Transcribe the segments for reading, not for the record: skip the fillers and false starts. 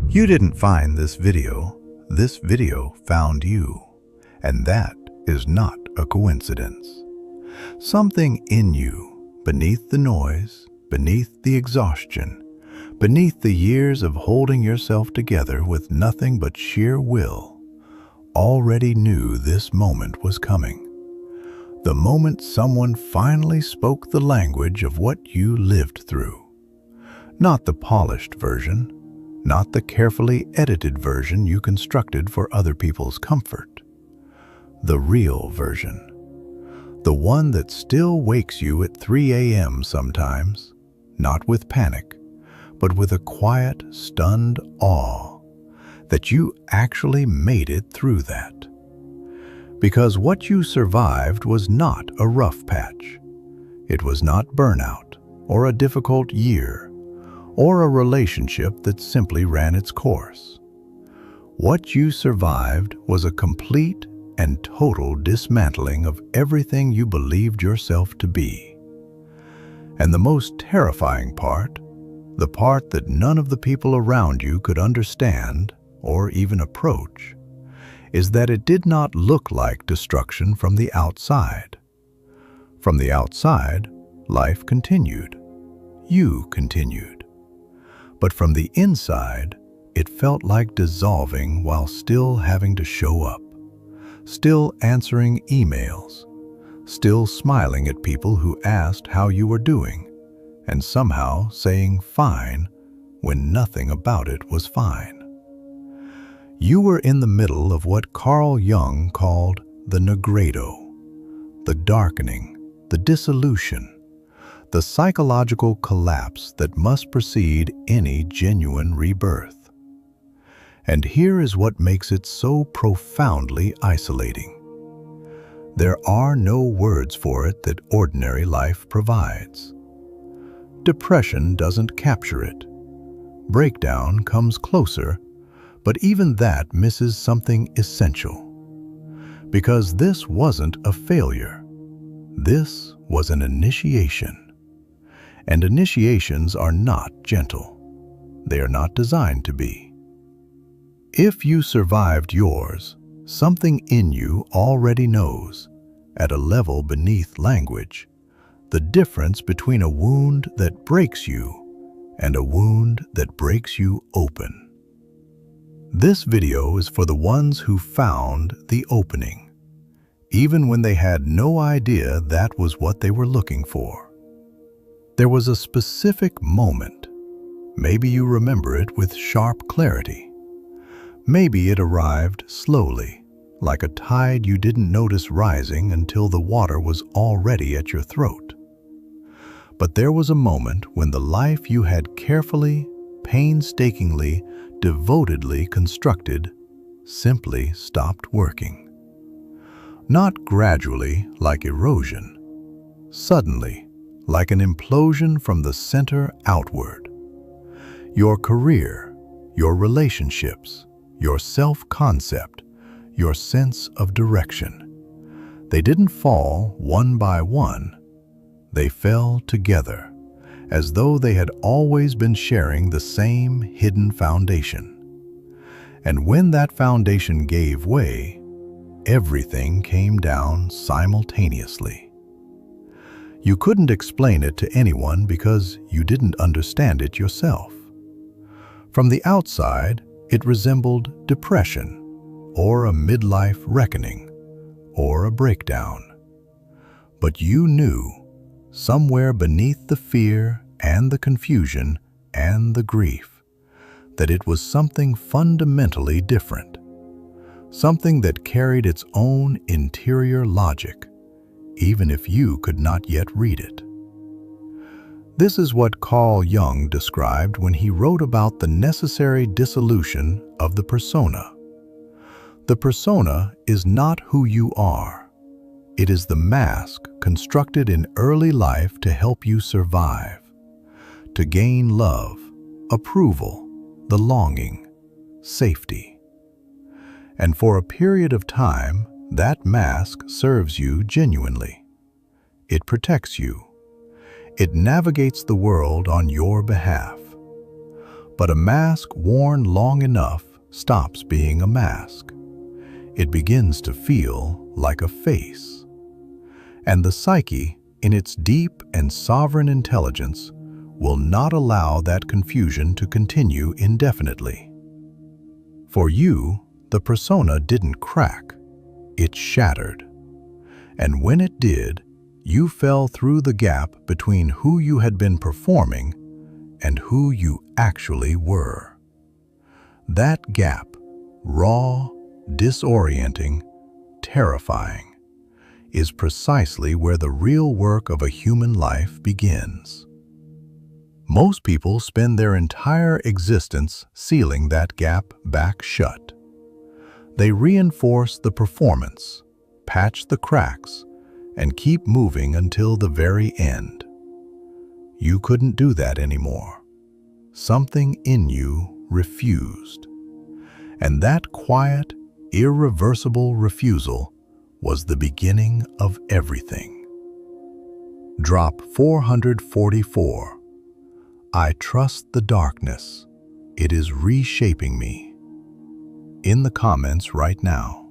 You didn't find this video found you, and that is not a coincidence. Something in you, beneath the noise, beneath the exhaustion, beneath the years of holding yourself together with nothing but sheer will, already knew this moment was coming. The moment someone finally spoke the language of what you lived through. Not the polished version, not the carefully edited version you constructed for other people's comfort. The real version. The one that still wakes you at 3 a.m. sometimes, not with panic, but with a quiet, stunned awe that you actually made it through that. Because what you survived was not a rough patch. It was not burnout, or a difficult year, or a relationship that simply ran its course. What you survived was a complete and total dismantling of everything you believed yourself to be. And the most terrifying part, the part that none of the people around you could understand or even approach, is that it did not look like destruction from the outside. From the outside, life continued. You continued. But from the inside, it felt like dissolving while still having to show up, still answering emails, still smiling at people who asked how you were doing, and somehow saying fine when nothing about it was fine. You were in the middle of what Carl Jung called the negredo, the darkening, the dissolution, the psychological collapse that must precede any genuine rebirth. And here is what makes it so profoundly isolating. There are no words for it that ordinary life provides. Depression doesn't capture it. Breakdown comes closer, but even that misses something essential. Because this wasn't a failure. This was an initiation. And initiations are not gentle. They are not designed to be. If you survived yours, something in you already knows, at a level beneath language, the difference between a wound that breaks you and a wound that breaks you open. This video is for the ones who found the opening, even when they had no idea that was what they were looking for. There was a specific moment. Maybe you remember it with sharp clarity. Maybe it arrived slowly, like a tide you didn't notice rising until the water was already at your throat. But there was a moment when the life you had carefully, painstakingly, devotedly constructed simply stopped working. Not gradually, like erosion. Suddenly, like an implosion from the center outward. Your career, your relationships, your self-concept, your sense of direction. They didn't fall one by one. They fell together, as though they had always been sharing the same hidden foundation. And when that foundation gave way, everything came down simultaneously. You couldn't explain it to anyone because you didn't understand it yourself. From the outside, it resembled depression, or a midlife reckoning, or a breakdown. But you knew, somewhere beneath the fear and the confusion and the grief, that it was something fundamentally different, something that carried its own interior logic, even if you could not yet read it. This is what Carl Jung described when he wrote about the necessary dissolution of the persona. The persona is not who you are. It is the mask constructed in early life to help you survive, to gain love, approval, the longing, safety. And for a period of time, that mask serves you genuinely. It protects you. It navigates the world on your behalf. But a mask worn long enough stops being a mask. It begins to feel like a face. And the psyche, in its deep and sovereign intelligence, will not allow that confusion to continue indefinitely. For you, the persona didn't crack, it shattered. And when it did, you fell through the gap between who you had been performing and who you actually were. That gap, raw, disorienting, terrifying, is precisely where the real work of a human life begins. Most people spend their entire existence sealing that gap back shut. They reinforce the performance, patch the cracks, and keep moving until the very end. You couldn't do that anymore. Something in you refused. And that quiet, irreversible refusal was the beginning of everything. Drop 444. I trust the darkness. It is reshaping me. In the comments right now.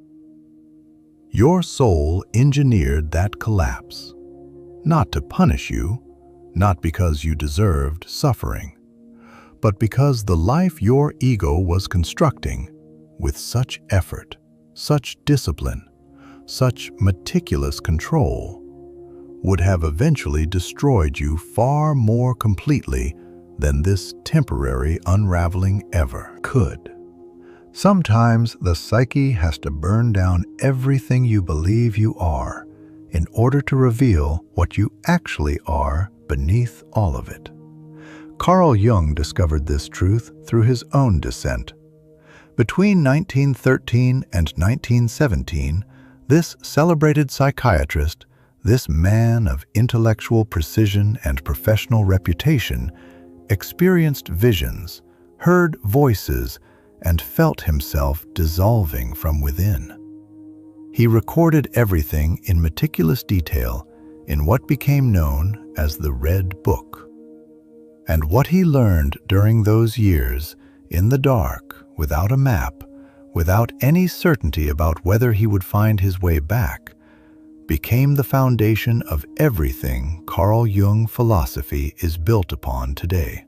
Your soul engineered that collapse, not to punish you, not because you deserved suffering, but because the life your ego was constructing with such effort, such discipline, such meticulous control, would have eventually destroyed you far more completely than this temporary unraveling ever could. Sometimes the psyche has to burn down everything you believe you are in order to reveal what you actually are beneath all of it. Carl Jung discovered this truth through his own descent. Between 1913 and 1917, this celebrated psychiatrist, this man of intellectual precision and professional reputation, experienced visions, heard voices, and felt himself dissolving from within. He recorded everything in meticulous detail in what became known as the Red Book. And what he learned during those years, in the dark, without a map, without any certainty about whether he would find his way back, became the foundation of everything Carl Jung philosophy is built upon today.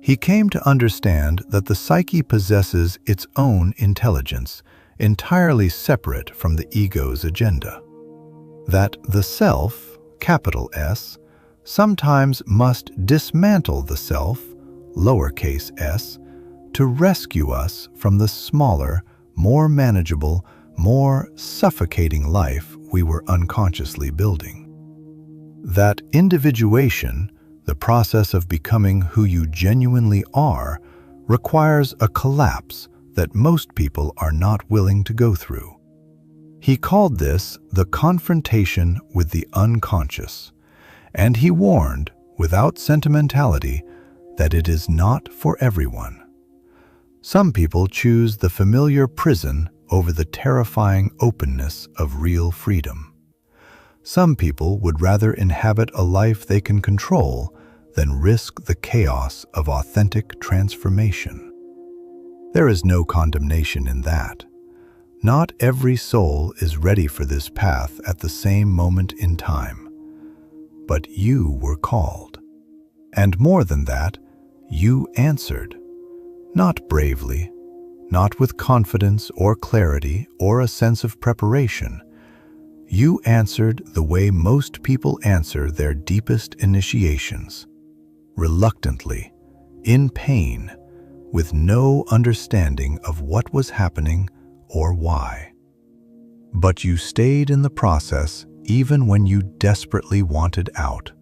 He came to understand that the psyche possesses its own intelligence, entirely separate from the ego's agenda. That the self, capital S, sometimes must dismantle the self, lowercase s, to rescue us from the smaller, more manageable, more suffocating life we were unconsciously building. That individuation, the process of becoming who you genuinely are, requires a collapse that most people are not willing to go through. He called this the confrontation with the unconscious, and he warned, without sentimentality, that it is not for everyone. Some people choose the familiar prison over the terrifying openness of real freedom. Some people would rather inhabit a life they can control than risk the chaos of authentic transformation. There is no condemnation in that. Not every soul is ready for this path at the same moment in time. But you were called. And more than that, you answered. Not bravely, not with confidence or clarity or a sense of preparation. You answered the way most people answer their deepest initiations. Reluctantly, in pain, with no understanding of what was happening or why. But you stayed in the process even when you desperately wanted out,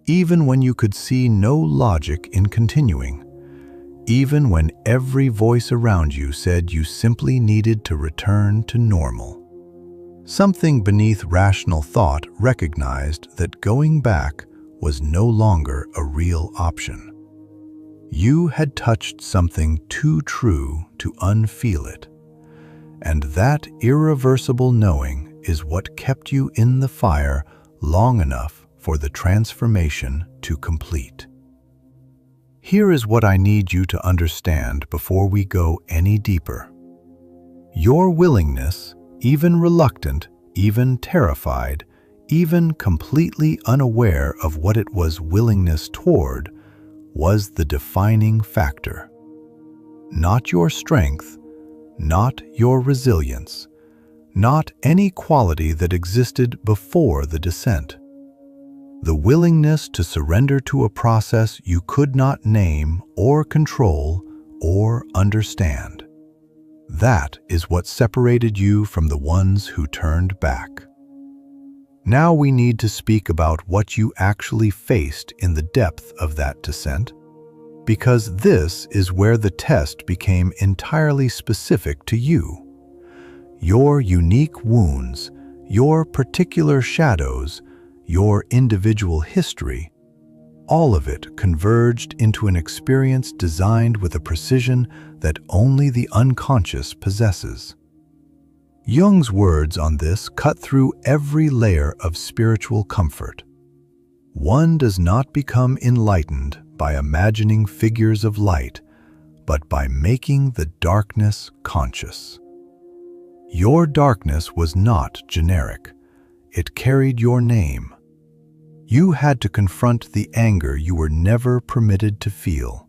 even when you could see no logic in continuing, even when every voice around you said you simply needed to return to normal. Something beneath rational thought recognized that going back was no longer a real option. You had touched something too true to unfeel it, and that irreversible knowing is what kept you in the fire long enough for the transformation to complete. Here is what I need you to understand before we go any deeper. Your willingness, even reluctant, even terrified, even completely unaware of what it was willingness toward, was the defining factor. Not your strength, not your resilience, not any quality that existed before the descent. The willingness to surrender to a process you could not name or control or understand. That is what separated you from the ones who turned back. Now we need to speak about what you actually faced in the depth of that descent, because this is where the test became entirely specific to you. Your unique wounds, your particular shadows, your individual history, all of it converged into an experience designed with a precision that only the unconscious possesses. Jung's words on this cut through every layer of spiritual comfort. One does not become enlightened by imagining figures of light, but by making the darkness conscious. Your darkness was not generic. It carried your name. You had to confront the anger you were never permitted to feel,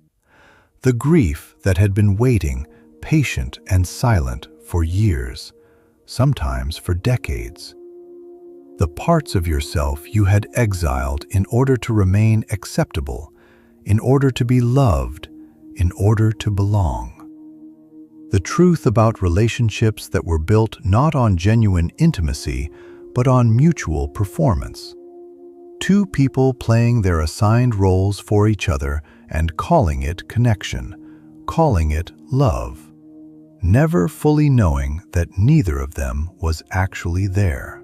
the grief that had been waiting, patient and silent for years, sometimes for decades. The parts of yourself you had exiled in order to remain acceptable, in order to be loved, in order to belong. The truth about relationships that were built not on genuine intimacy, but on mutual performance. Two people playing their assigned roles for each other and calling it connection, calling it love, never fully knowing that neither of them was actually there.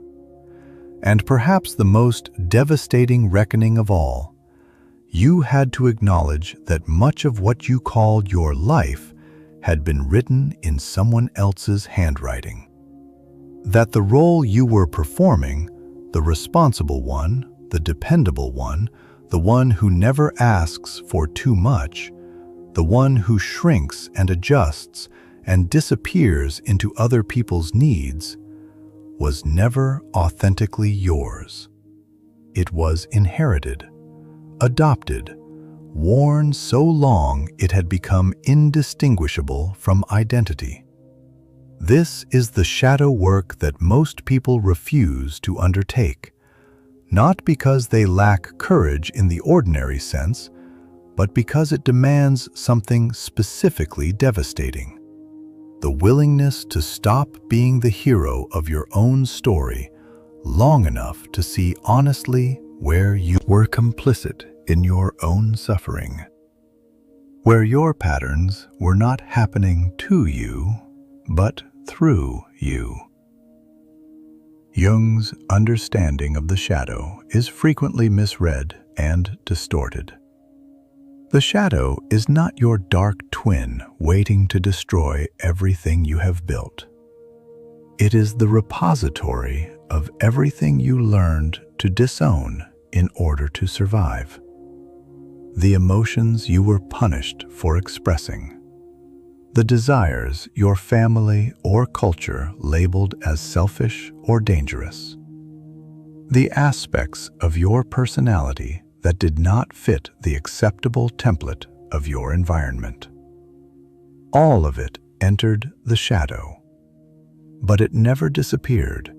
And perhaps the most devastating reckoning of all, you had to acknowledge that much of what you called your life had been written in someone else's handwriting. That the role you were performing, the responsible one, the dependable one, the one who never asks for too much, the one who shrinks and adjusts and disappears into other people's needs, was never authentically yours. It was inherited, adopted, worn so long it had become indistinguishable from identity. This is the shadow work that most people refuse to undertake, not because they lack courage in the ordinary sense, but because it demands something specifically devastating. The willingness to stop being the hero of your own story long enough to see honestly where you were complicit in your own suffering, where your patterns were not happening to you, but through you. Jung's understanding of the shadow is frequently misread and distorted. The shadow is not your dark twin waiting to destroy everything you have built. It is the repository of everything you learned to disown in order to survive. The emotions you were punished for expressing. The desires your family or culture labeled as selfish or dangerous. The aspects of your personality that did not fit the acceptable template of your environment. All of it entered the shadow, but it never disappeared.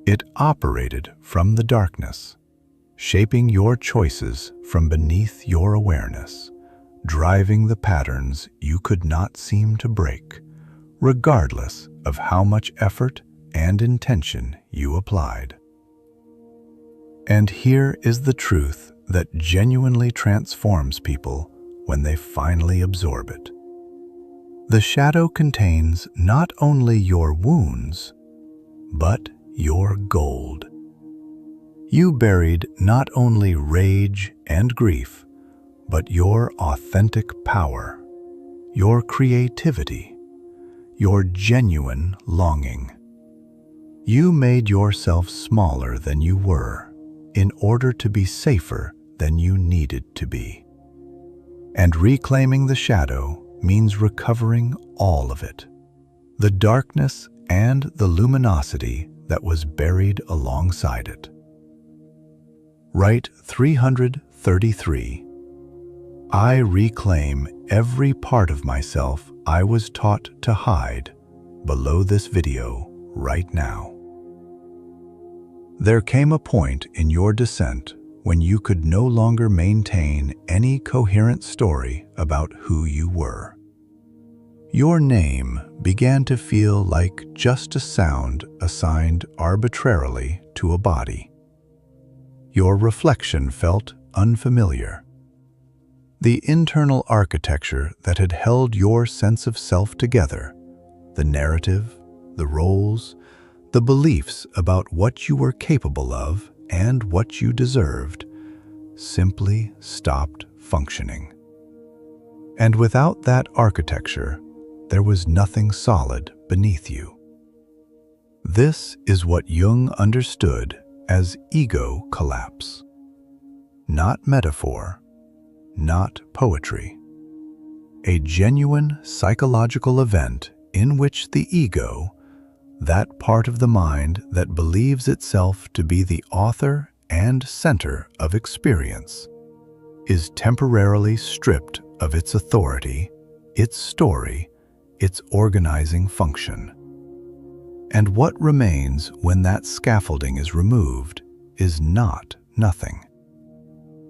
It operated from the darkness, shaping your choices from beneath your awareness, driving the patterns you could not seem to break, regardless of how much effort and intention you applied. And here is the truth that genuinely transforms people when they finally absorb it. The shadow contains not only your wounds, but your gold. You buried not only rage and grief, but your authentic power, your creativity, your genuine longing. You made yourself smaller than you were in order to be safer than you needed to be. And reclaiming the shadow means recovering all of it, the darkness and the luminosity that was buried alongside it. Write 333. I reclaim every part of myself I was taught to hide below this video right now. There came a point in your descent when you could no longer maintain any coherent story about who you were. Your name began to feel like just a sound assigned arbitrarily to a body. Your reflection felt unfamiliar. The internal architecture that had held your sense of self together, the narrative, the roles, the beliefs about what you were capable of and what you deserved, simply stopped functioning. And without that architecture, there was nothing solid beneath you. This is what Jung understood as ego collapse. Not metaphor, not poetry. A genuine psychological event in which the ego, that part of the mind that believes itself to be the author and center of experience, is temporarily stripped of its authority, its story, its organizing function. And what remains when that scaffolding is removed is not nothing.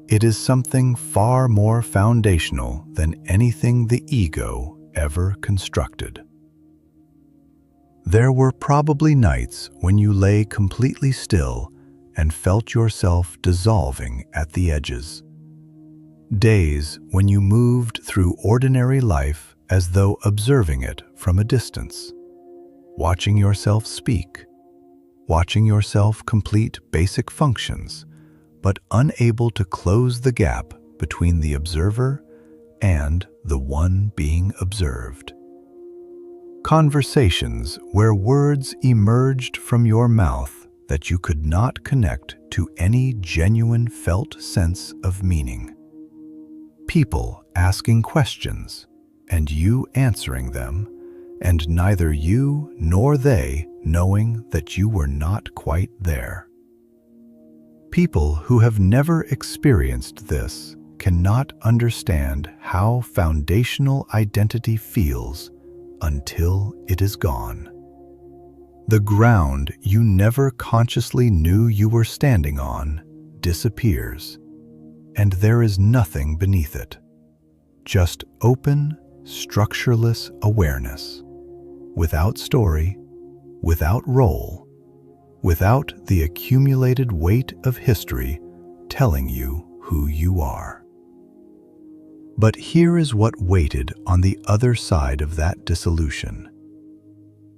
It is something far more foundational than anything the ego ever constructed. There were probably nights when you lay completely still and felt yourself dissolving at the edges. Days when you moved through ordinary life as though observing it from a distance, watching yourself speak, watching yourself complete basic functions, but unable to close the gap between the observer and the one being observed. Conversations where words emerged from your mouth that you could not connect to any genuine felt sense of meaning. People asking questions and you answering them, and neither you nor they knowing that you were not quite there. People who have never experienced this cannot understand how foundational identity feels until it is gone. The ground you never consciously knew you were standing on disappears, and there is nothing beneath it, just open, structureless awareness, without story, without role, without the accumulated weight of history telling you who you are. But here is what waited on the other side of that dissolution: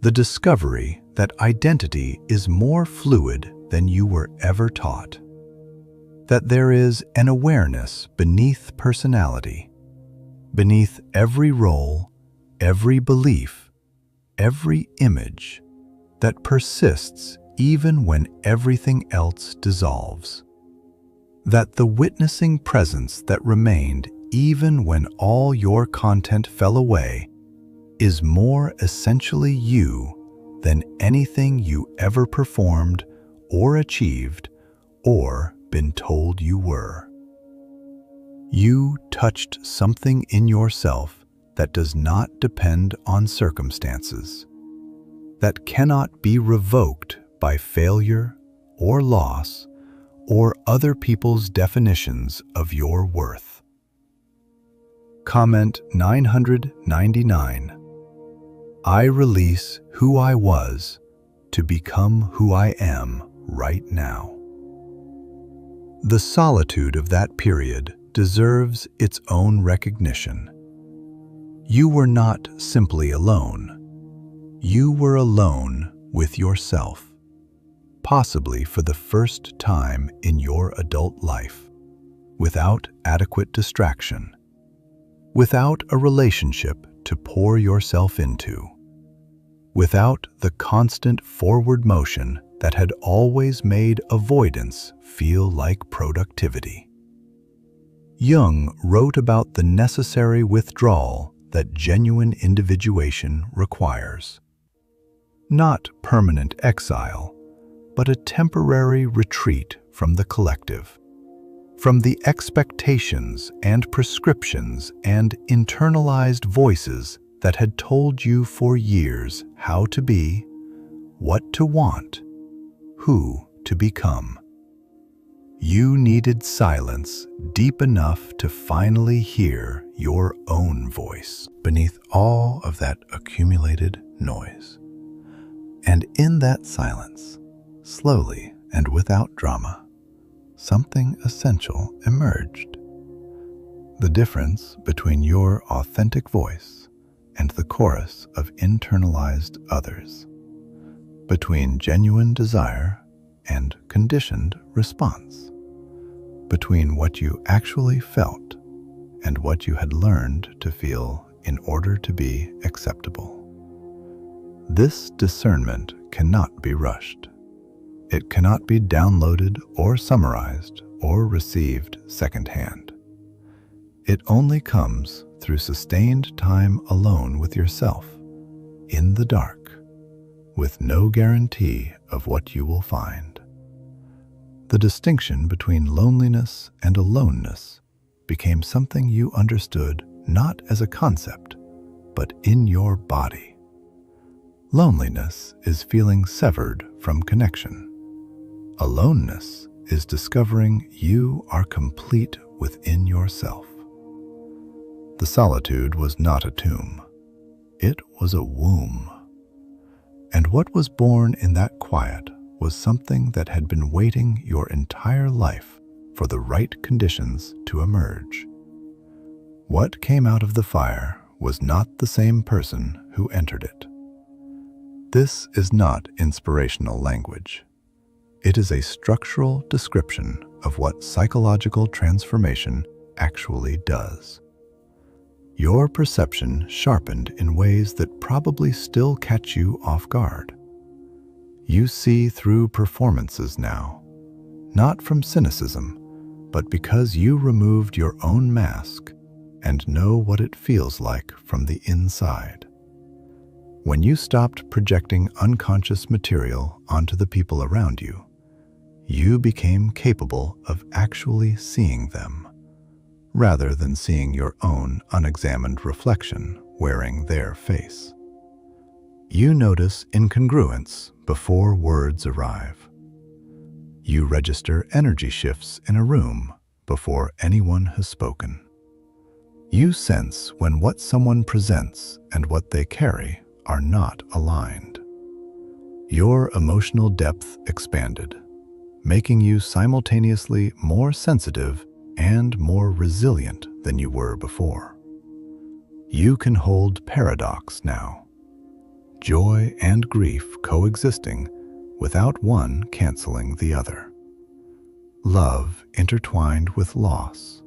the discovery that identity is more fluid than you were ever taught, that there is an awareness beneath personality, beneath every role, every belief, every image, that persists even when everything else dissolves, that the witnessing presence that remained even when all your content fell away is more essentially you than anything you ever performed or achieved or been told you were. You touched something in yourself that does not depend on circumstances, that cannot be revoked by failure or loss or other people's definitions of your worth. Comment 999. I release who I was to become who I am right now. The solitude of that period deserves its own recognition. You were not simply alone. You were alone with yourself, possibly for the first time in your adult life, without adequate distraction, without a relationship to pour yourself into, without the constant forward motion that had always made avoidance feel like productivity. Jung wrote about the necessary withdrawal that genuine individuation requires. Not permanent exile, but a temporary retreat from the collective, from the expectations and prescriptions and internalized voices that had told you for years how to be, what to want, who to become. You needed silence deep enough to finally hear your own voice beneath all of that accumulated noise. And in that silence, slowly and without drama, something essential emerged. The difference between your authentic voice and the chorus of internalized others, between genuine desire and conditioned response, between what you actually felt and what you had learned to feel in order to be acceptable. This discernment cannot be rushed. It cannot be downloaded or summarized or received secondhand. It only comes through sustained time alone with yourself, in the dark, with no guarantee of what you will find. The distinction between loneliness and aloneness became something you understood not as a concept, but in your body. Loneliness is feeling severed from connection. Aloneness is discovering you are complete within yourself. The solitude was not a tomb. It was a womb. And what was born in that quiet was something that had been waiting your entire life for the right conditions to emerge. What came out of the fire was not the same person who entered it. This is not inspirational language. It is a structural description of what psychological transformation actually does. Your perception sharpened in ways that probably still catch you off guard. You see through performances now, not from cynicism, but because you removed your own mask and know what it feels like from the inside. When you stopped projecting unconscious material onto the people around you, you became capable of actually seeing them, rather than seeing your own unexamined reflection wearing their face. You notice incongruence before words arrive. You register energy shifts in a room before anyone has spoken. You sense when what someone presents and what they carry are not aligned. Your emotional depth expanded, making you simultaneously more sensitive and more resilient than you were before. You can hold paradox now, joy and grief coexisting without one canceling the other. Love intertwined with loss.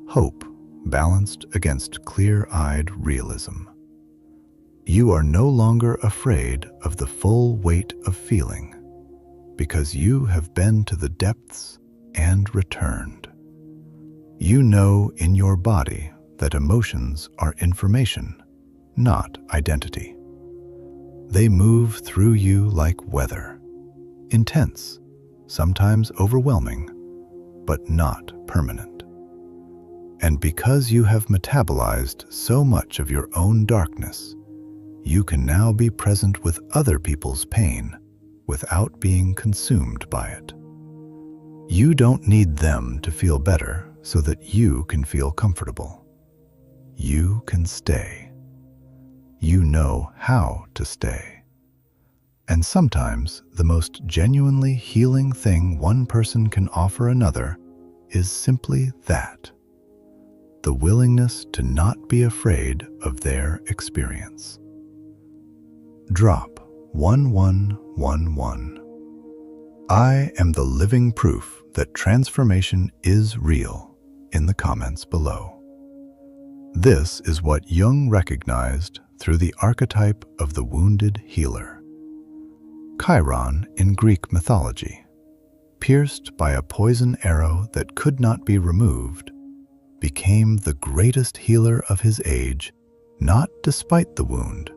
Hope balanced against clear-eyed realism. You are no longer afraid of the full weight of feeling, because you have been to the depths and returned. You know in your body that emotions are information, not identity. They move through you like weather, intense, sometimes overwhelming, but not permanent. And because you have metabolized so much of your own darkness, you can now be present with other people's pain without being consumed by it. You don't need them to feel better so that you can feel comfortable. You can stay. You know how to stay. And sometimes the most genuinely healing thing one person can offer another is simply that: the willingness to not be afraid of their experience. Drop 1111. I am the living proof that transformation is real in the comments below. This is what Jung recognized through the archetype of the wounded healer. Chiron in Greek mythology, pierced by a poison arrow that could not be removed, became the greatest healer of his age, not despite the wound,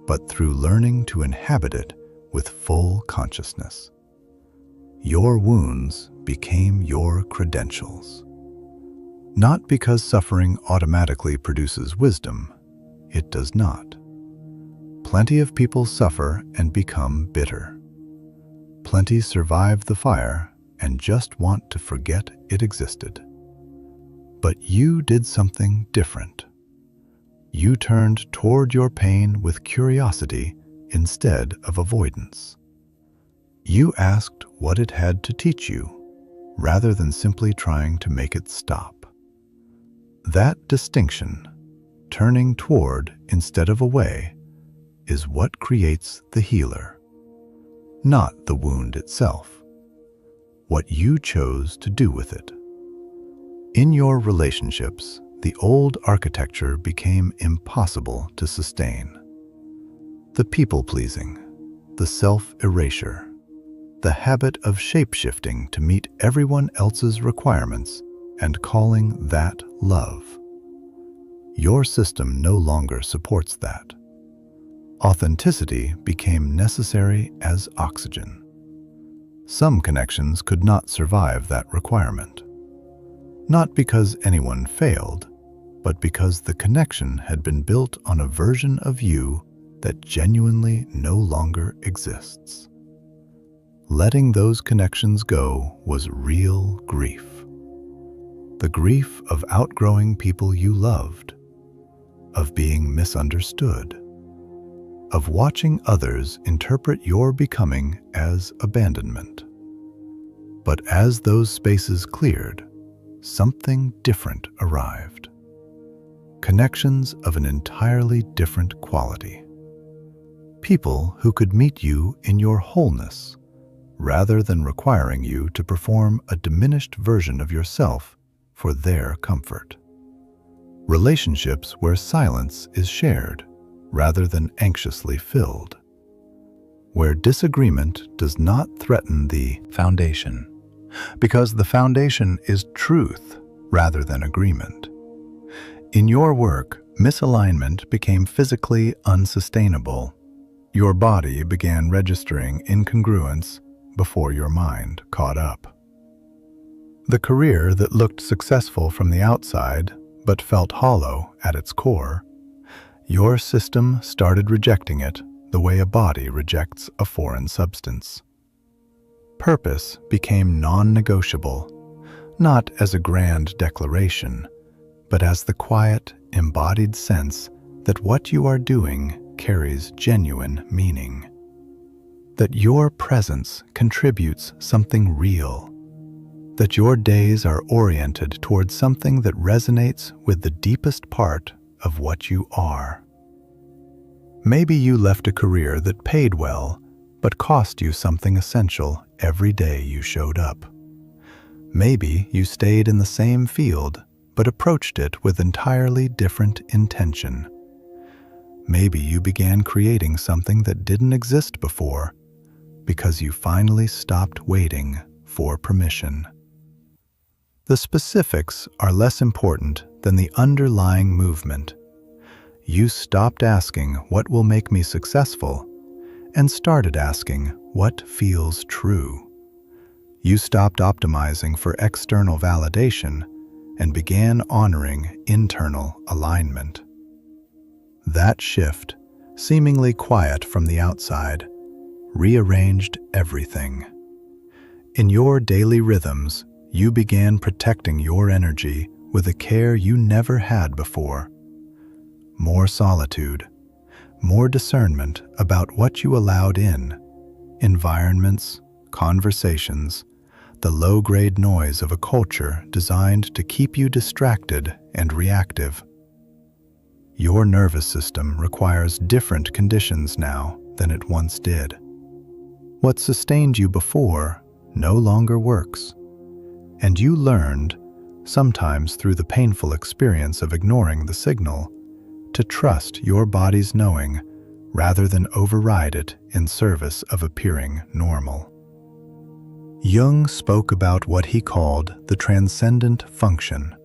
but through learning to inhabit it with full consciousness. Your wounds became your credentials. Not because suffering automatically produces wisdom. It does not. Plenty of people suffer and become bitter. Plenty survive the fire and just want to forget it existed. But you did something different. You turned toward your pain with curiosity instead of avoidance. You asked what it had to teach you, rather than simply trying to make it stop. That distinction, turning toward instead of away, is what creates the healer, not the wound itself, what you chose to do with it. In your relationships, the old architecture became impossible to sustain. The people-pleasing, the self-erasure, the habit of shape-shifting to meet everyone else's requirements and calling that love. Your system no longer supports that. Authenticity became necessary as oxygen. Some connections could not survive that requirement. Not because anyone failed, but because the connection had been built on a version of you that genuinely no longer exists. Letting those connections go was real grief. The grief of outgrowing people you loved, of being misunderstood, of watching others interpret your becoming as abandonment. But as those spaces cleared, something different arrived. Connections of an entirely different quality. People who could meet you in your wholeness, rather than requiring you to perform a diminished version of yourself for their comfort. Relationships where silence is shared, rather than anxiously filled. Where disagreement does not threaten the foundation, because the foundation is truth rather than agreement. In your work, misalignment became physically unsustainable. Your body began registering incongruence before your mind caught up. The career that looked successful from the outside but felt hollow at its core, your system started rejecting it the way a body rejects a foreign substance. Purpose became non-negotiable, not as a grand declaration, but as the quiet, embodied sense that what you are doing carries genuine meaning. That your presence contributes something real. That your days are oriented towards something that resonates with the deepest part of what you are. Maybe you left a career that paid well, but cost you something essential every day you showed up. Maybe you stayed in the same field, but approached it with entirely different intention. Maybe you began creating something that didn't exist before, because you finally stopped waiting for permission. The specifics are less important than the underlying movement. You stopped asking what will make me successful and started asking what feels true. You stopped optimizing for external validation and began honoring internal alignment. That shift, seemingly quiet from the outside, rearranged everything. In your daily rhythms, you began protecting your energy with a care you never had before. More solitude, more discernment about what you allowed in, environments, conversations, the low-grade noise of a culture designed to keep you distracted and reactive. Your nervous system requires different conditions now than it once did. What sustained you before no longer works. And you learned, sometimes through the painful experience of ignoring the signal, to trust your body's knowing rather than override it in service of appearing normal. Jung spoke about what he called the transcendent function,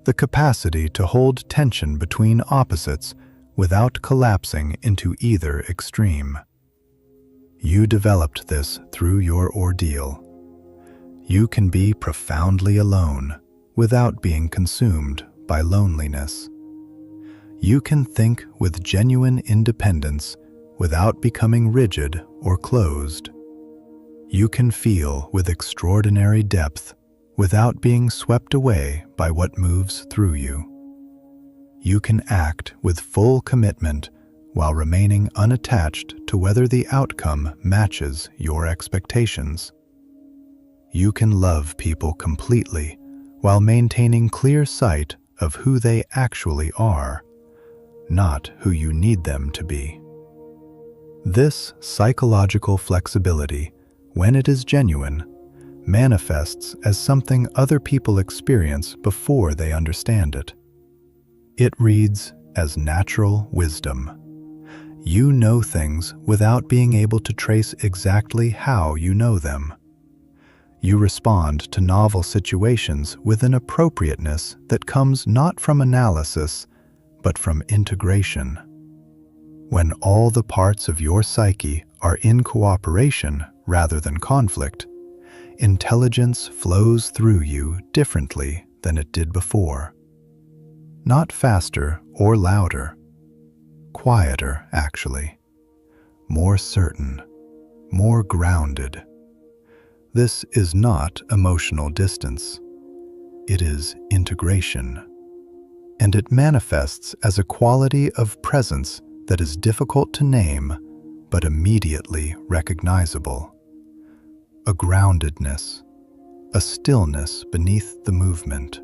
the capacity to hold tension between opposites without collapsing into either extreme. You developed this through your ordeal. You can be profoundly alone without being consumed by loneliness. You can think with genuine independence without becoming rigid or closed. You can feel with extraordinary depth without being swept away by what moves through you. You can act with full commitment while remaining unattached to whether the outcome matches your expectations. You can love people completely while maintaining clear sight of who they actually are, not who you need them to be. This psychological flexibility, when it is genuine, manifests as something other people experience before they understand it. It reads as natural wisdom. You know things without being able to trace exactly how you know them. You respond to novel situations with an appropriateness that comes not from analysis, but from integration. When all the parts of your psyche are in cooperation rather than conflict, intelligence flows through you differently than it did before. Not faster or louder, quieter actually, more certain, more grounded. This is not emotional distance. It is integration. And it manifests as a quality of presence that is difficult to name, but immediately recognizable. A groundedness, a stillness beneath the movement,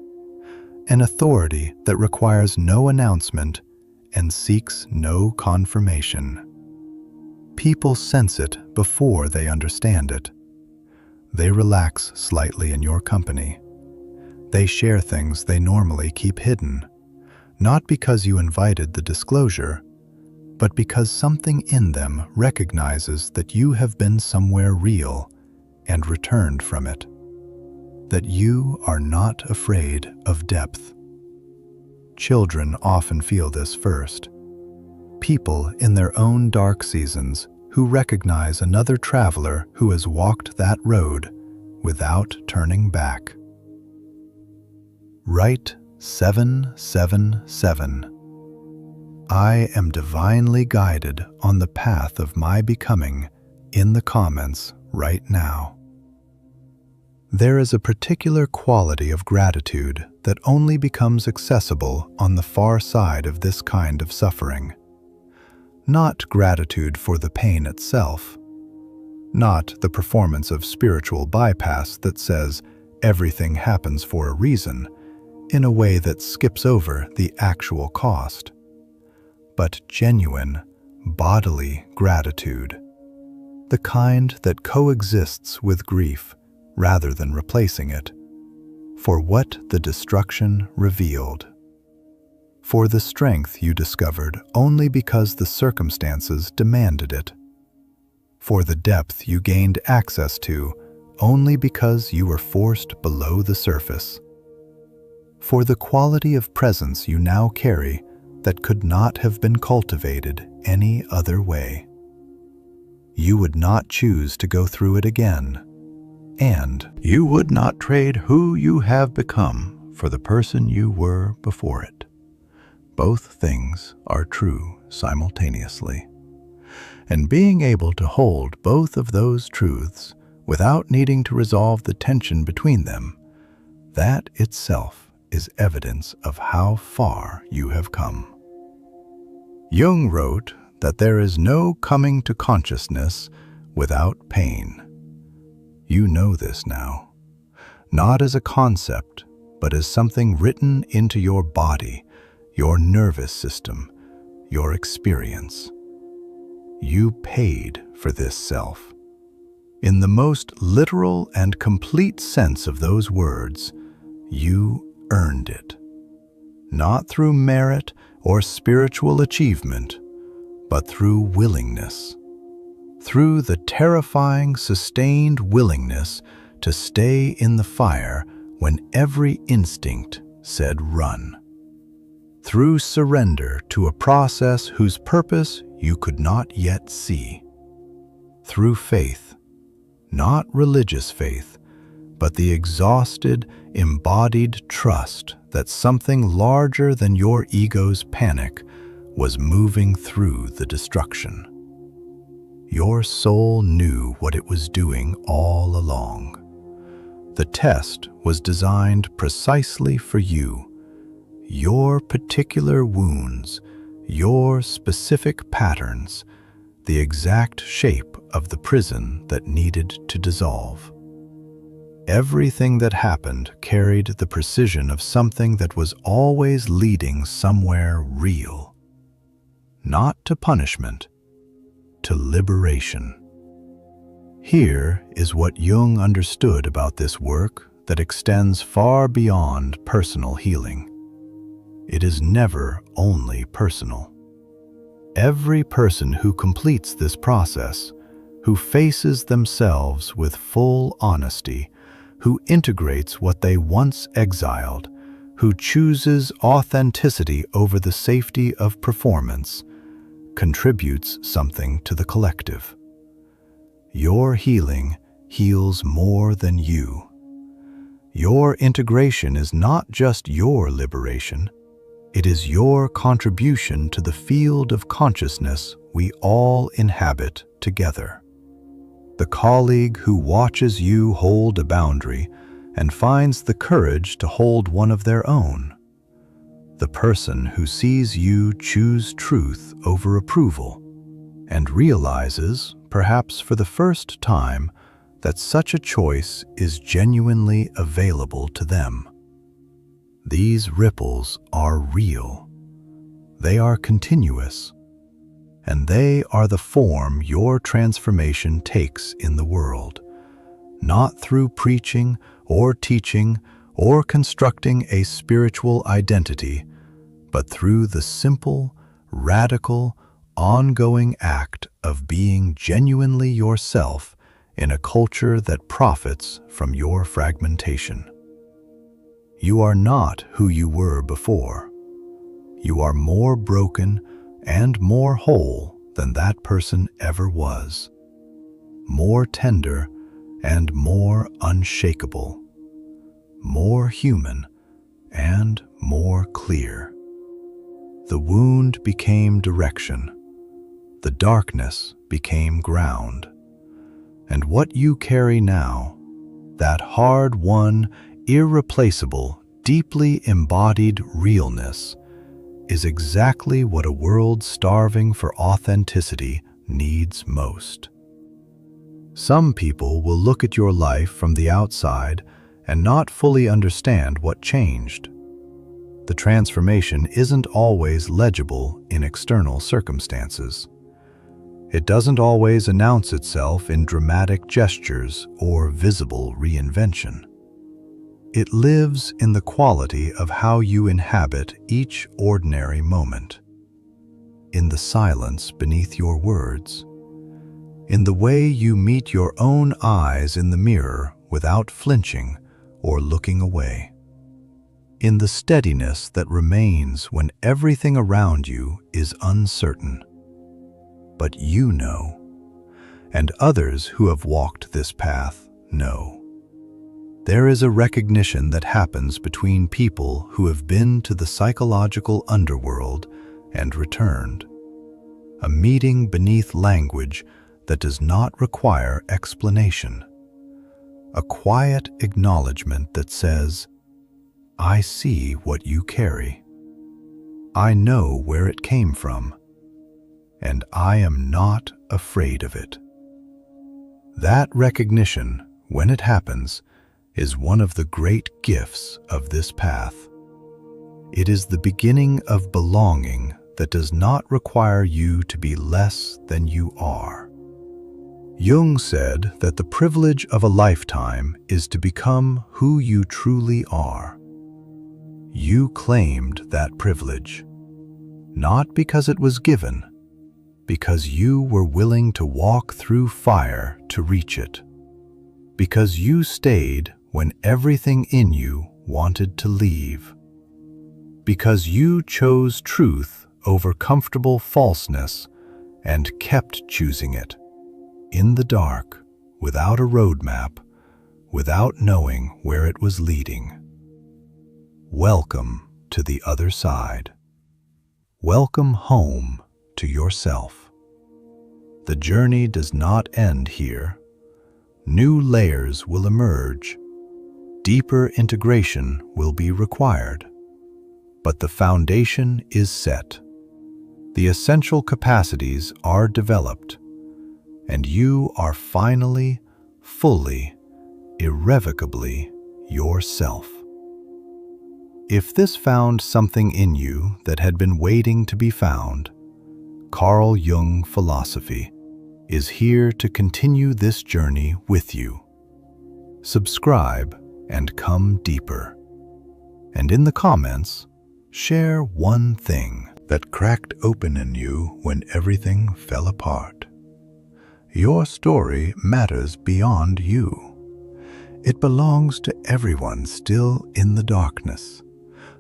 an authority that requires no announcement and seeks no confirmation. People sense it before they understand it. They relax slightly in your company. They share things they normally keep hidden, not because you invited the disclosure, but because something in them recognizes that you have been somewhere real and returned from it, that you are not afraid of depth. Children often feel this first. People in their own dark seasons who recognize another traveler who has walked that road without turning back. Write 777. I am divinely guided on the path of my becoming in the comments right now. There is a particular quality of gratitude that only becomes accessible on the far side of this kind of suffering. Not gratitude for the pain itself, not the performance of spiritual bypass that says everything happens for a reason in a way that skips over the actual cost, but genuine, bodily gratitude, the kind that coexists with grief rather than replacing it, for what the destruction revealed, for the strength you discovered only because the circumstances demanded it, for the depth you gained access to only because you were forced below the surface, for the quality of presence you now carry that could not have been cultivated any other way. You would not choose to go through it again, and you would not trade who you have become for the person you were before it. Both things are true simultaneously. And being able to hold both of those truths without needing to resolve the tension between them, that itself is evidence of how far you have come. Jung wrote that there is no coming to consciousness without pain. You know this now, not as a concept, but as something written into your body, your nervous system, your experience. You paid for this self. In the most literal and complete sense of those words, you earned it. Not through merit or spiritual achievement, but through willingness. Through the terrifying, sustained willingness to stay in the fire when every instinct said run. Through surrender to a process whose purpose you could not yet see. Through faith, not religious faith, but the exhausted, embodied trust that something larger than your ego's panic was moving through the destruction. Your soul knew what it was doing all along. The test was designed precisely for you. Your particular wounds, your specific patterns, the exact shape of the prison that needed to dissolve. Everything that happened carried the precision of something that was always leading somewhere real. Not to punishment, to liberation. Here is what Jung understood about this work that extends far beyond personal healing. It is never only personal. Every person who completes this process, who faces themselves with full honesty, who integrates what they once exiled, who chooses authenticity over the safety of performance, contributes something to the collective. Your healing heals more than you. Your integration is not just your liberation, it is your contribution to the field of consciousness we all inhabit together. The colleague who watches you hold a boundary and finds the courage to hold one of their own. The person who sees you choose truth over approval and realizes, perhaps for the first time, that such a choice is genuinely available to them. These ripples are real. They are continuous, and they are the form your transformation takes in the world, not through preaching or teaching or constructing a spiritual identity, but through the simple, radical, ongoing act of being genuinely yourself in a culture that profits from your fragmentation. You are not who you were before. You are more broken and more whole than that person ever was, more tender and more unshakable, more human and more clear. The wound became direction, the darkness became ground, and what you carry now, that hard-won, irreplaceable, deeply embodied realness, is exactly what a world starving for authenticity needs most. Some people will look at your life from the outside and not fully understand what changed. The transformation isn't always legible in external circumstances. It doesn't always announce itself in dramatic gestures or visible reinvention. It lives in the quality of how you inhabit each ordinary moment, in the silence beneath your words, in the way you meet your own eyes in the mirror without flinching or looking away, in the steadiness that remains when everything around you is uncertain. But you know, and others who have walked this path know. There is a recognition that happens between people who have been to the psychological underworld and returned. A meeting beneath language that does not require explanation. A quiet acknowledgement that says, I see what you carry. I know where it came from, and I am not afraid of it. That recognition, when it happens, is one of the great gifts of this path. It is the beginning of belonging that does not require you to be less than you are. Jung said that the privilege of a lifetime is to become who you truly are. You claimed that privilege, not because it was given, because you were willing to walk through fire to reach it, because you stayed when everything in you wanted to leave. because you chose truth over comfortable falseness and kept choosing it, in the dark, without a roadmap, without knowing where it was leading. Welcome to the other side. Welcome home to yourself. The journey does not end here. New layers will emerge. Deeper integration will be required. But the foundation is set. The essential capacities are developed, and you are finally, fully, irrevocably yourself. If this found something in you that had been waiting to be found, Carl Jung philosophy is here to continue this journey with you. Subscribe and come deeper. And in the comments, share one thing that cracked open in you when everything fell apart. Your story matters beyond you. It belongs to everyone still in the darkness,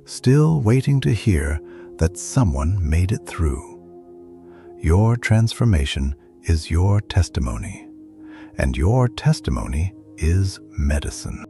still waiting to hear that someone made it through. Your transformation is your testimony, and your testimony is medicine.